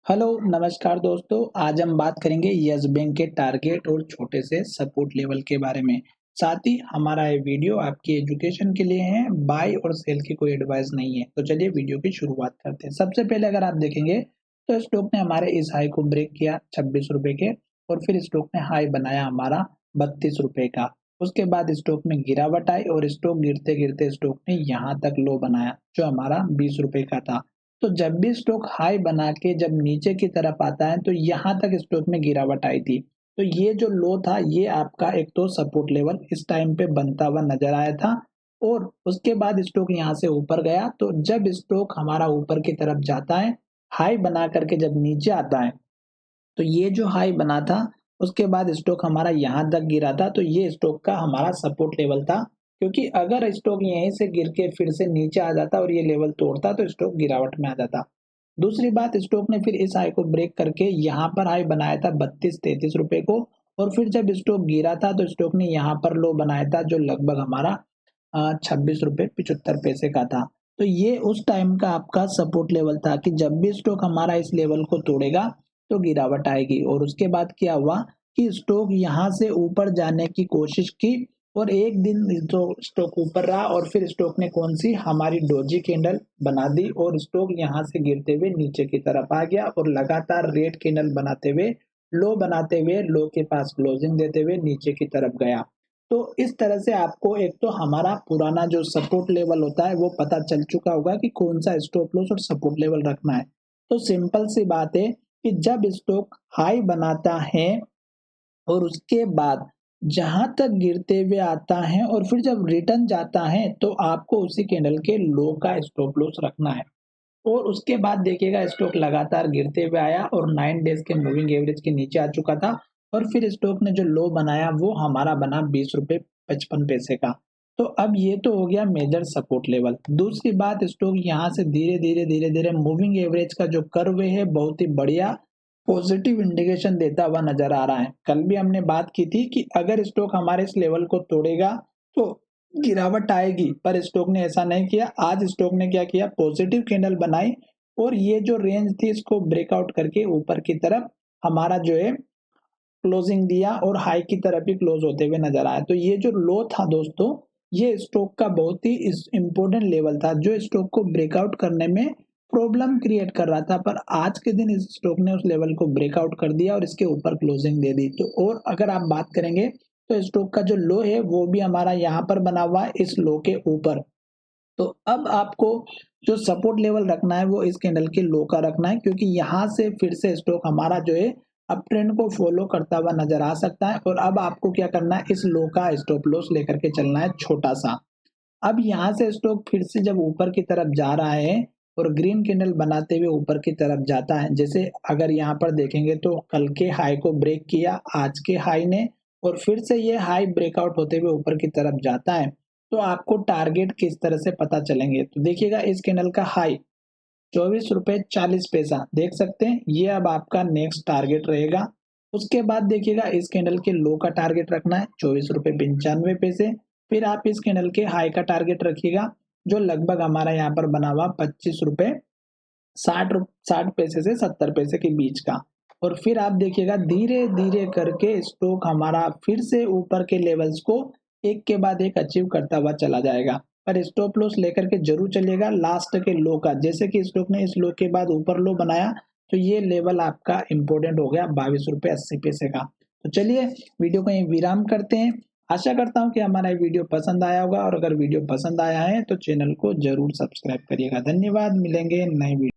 Hello नमस्कार दोस्तों। आज हम बात करेंगे यस बैंक के टारगेट और छोटे से सपोर्ट लेवल के बारे में। साथ ही हमारा ये वीडियो आपकी एजुकेशन के लिए है, बाय और सेल की कोई एडवाइस नहीं है। तो चलिए वीडियो की शुरुआत करते हैं। सबसे पहले अगर आप देखेंगे तो स्टॉक ने हमारे इस हाई को ब्रेक किया 26 रुपए के, और फिर स्टॉक ने हाई बनाया हमारा 32 रुपए का। उसके बाद स्टॉक में गिरावट आई और स्टॉक गिरते गिरते स्टॉक ने यहाँ तक लो बनाया जो हमारा 20 रुपए का था। तो जब भी स्टॉक हाई बना के जब नीचे की तरफ आता है तो यहाँ तक स्टॉक में गिरावट आई थी। तो ये जो लो था ये आपका एक तो सपोर्ट लेवल इस टाइम पे बनता हुआ नजर आया था। और उसके बाद स्टॉक यहाँ से ऊपर गया, तो जब स्टॉक हमारा ऊपर की तरफ जाता है हाई बना करके जब नीचे आता है, तो ये जो हाई बना था उसके बाद स्टॉक हमारा यहाँ तक गिरा था। तो ये स्टॉक का हमारा सपोर्ट लेवल था, क्योंकि अगर स्टॉक यहीं से गिर के फिर से नीचे आ जाता और ये लेवल तोड़ता तो स्टॉक गिरावट में आ जाता। दूसरी बात, स्टॉक ने फिर इस हाई को ब्रेक करके यहाँ पर हाई बनाया था 32-33 रुपए को। और फिर जब स्टॉक गिरा था तो स्टॉक ने यहाँ पर लो बनाया था जो लगभग हमारा 26 रुपए 75 पैसे का था। तो ये उस टाइम का आपका सपोर्ट लेवल था कि जब भी स्टॉक हमारा इस लेवल को तोड़ेगा तो गिरावट आएगी। और उसके बाद क्या हुआ कि स्टॉक यहाँ से ऊपर जाने की कोशिश की, और एक दिन जो स्टॉक ऊपर रहा और फिर स्टॉक ने कौन सी हमारी डोजी कैंडल बना दी और स्टॉक यहाँ से गिरते हुए नीचे की तरफ आ गया और लगातार रेड कैंडल बनाते हुए लो बनाते हुए लो के पास क्लोजिंग देते हुए नीचे की तरफ गया। तो इस तरह से आपको एक तो हमारा पुराना जो सपोर्ट लेवल होता है वो पता चल चुका होगा कि कौन सा स्टॉप लॉस और सपोर्ट लेवल रखना है। तो सिंपल सी बात है कि जब स्टॉक हाई बनाता है और उसके बाद जहां तक गिरते हुए आता है और फिर जब रिटर्न जाता है तो आपको उसी कैंडल के लो का स्टॉप लॉस रखना है। और उसके बाद देखिएगा स्टॉक लगातार गिरते हुए आया और 9 डेज के मूविंग एवरेज के नीचे आ चुका था। और फिर स्टॉक ने जो लो बनाया वो हमारा बना 20 रुपए 55 पैसे का। तो अब ये तो हो गया मेजर सपोर्ट लेवल। दूसरी बात, स्टॉक यहाँ से धीरे धीरे धीरे धीरे मूविंग एवरेज का जो कर्व है बहुत ही बढ़िया पॉजिटिव इंडिकेशन देता हुआ नजर आ रहा है। कल भी हमने बात की थी कि अगर स्टॉक हमारे इस लेवल को तोड़ेगा तो गिरावट आएगी, पर स्टॉक ने ऐसा नहीं किया। आज स्टॉक ने क्या किया, पॉजिटिव कैंडल बनाई और ये जो रेंज थी इसको ब्रेकआउट करके ऊपर की तरफ हमारा जो है क्लोजिंग दिया और हाई की तरफ ही क्लोज होते हुए नजर आया। तो ये जो लो था दोस्तों, ये स्टॉक का बहुत ही इंपॉर्टेंट लेवल था जो स्टॉक को ब्रेकआउट करने में प्रॉब्लम क्रिएट कर रहा था। पर आज के दिन इस स्टॉक ने उस लेवल को ब्रेकआउट कर दिया और इसके ऊपर क्लोजिंग दे दी। तो और अगर आप बात करेंगे तो स्टॉक का जो लो है वो भी हमारा यहाँ पर बना हुआ है इस लो के ऊपर। तो अब आपको जो सपोर्ट लेवल रखना है वो इस कैंडल के लो का रखना है, क्योंकि यहाँ से फिर से स्टॉक हमारा जो है अप ट्रेंड को फॉलो करता हुआ नजर आ सकता है। और अब आपको क्या करना है, इस लो का स्टॉप लॉस लेकर के चलना है छोटा सा। अब यहाँ से स्टॉक फिर से जब ऊपर की तरफ जा रहा है और ग्रीन कैंडल बनाते हुए ऊपर की तरफ जाता है, जैसे अगर यहाँ पर देखेंगे तो कल के हाई को ब्रेक किया आज के हाई ने, और फिर से ये हाई ब्रेकआउट होते हुए ऊपर की तरफ जाता है, तो आपको टारगेट किस तरह से पता चलेंगे। तो देखिएगा इस कैंडल का हाई 24 रुपए 40 पैसा देख सकते हैं, ये अब आपका नेक्स्ट टारगेट रहेगा। उसके बाद देखिएगा इस कैंडल के लो का टारगेट रखना है 24 रुपए 95 पैसे। फिर आप इस कैंडल के हाई का टारगेट रखिएगा जो लगभग हमारा यहाँ पर बना हुआ 25 रुपए 60 पैसे से 70 पैसे के बीच का। और फिर आप देखिएगा धीरे धीरे करके स्टॉक हमारा फिर से ऊपर के लेवल्स को एक के बाद एक अचीव करता हुआ चला जाएगा। पर स्टॉप लॉस लेकर के जरूर चलिएगा लास्ट के लो का। जैसे कि स्टॉक ने इस लो के बाद ऊपर लो बनाया तो ये लेवल आपका इंपॉर्टेंट हो गया 22 रुपए 80 पैसे का। तो चलिए वीडियो को यहीं विराम करते हैं। आशा करता हूं कि हमारा ये वीडियो पसंद आया होगा, और अगर वीडियो पसंद आया है तो चैनल को जरूर सब्सक्राइब करिएगा। धन्यवाद, मिलेंगे नए वीडियो।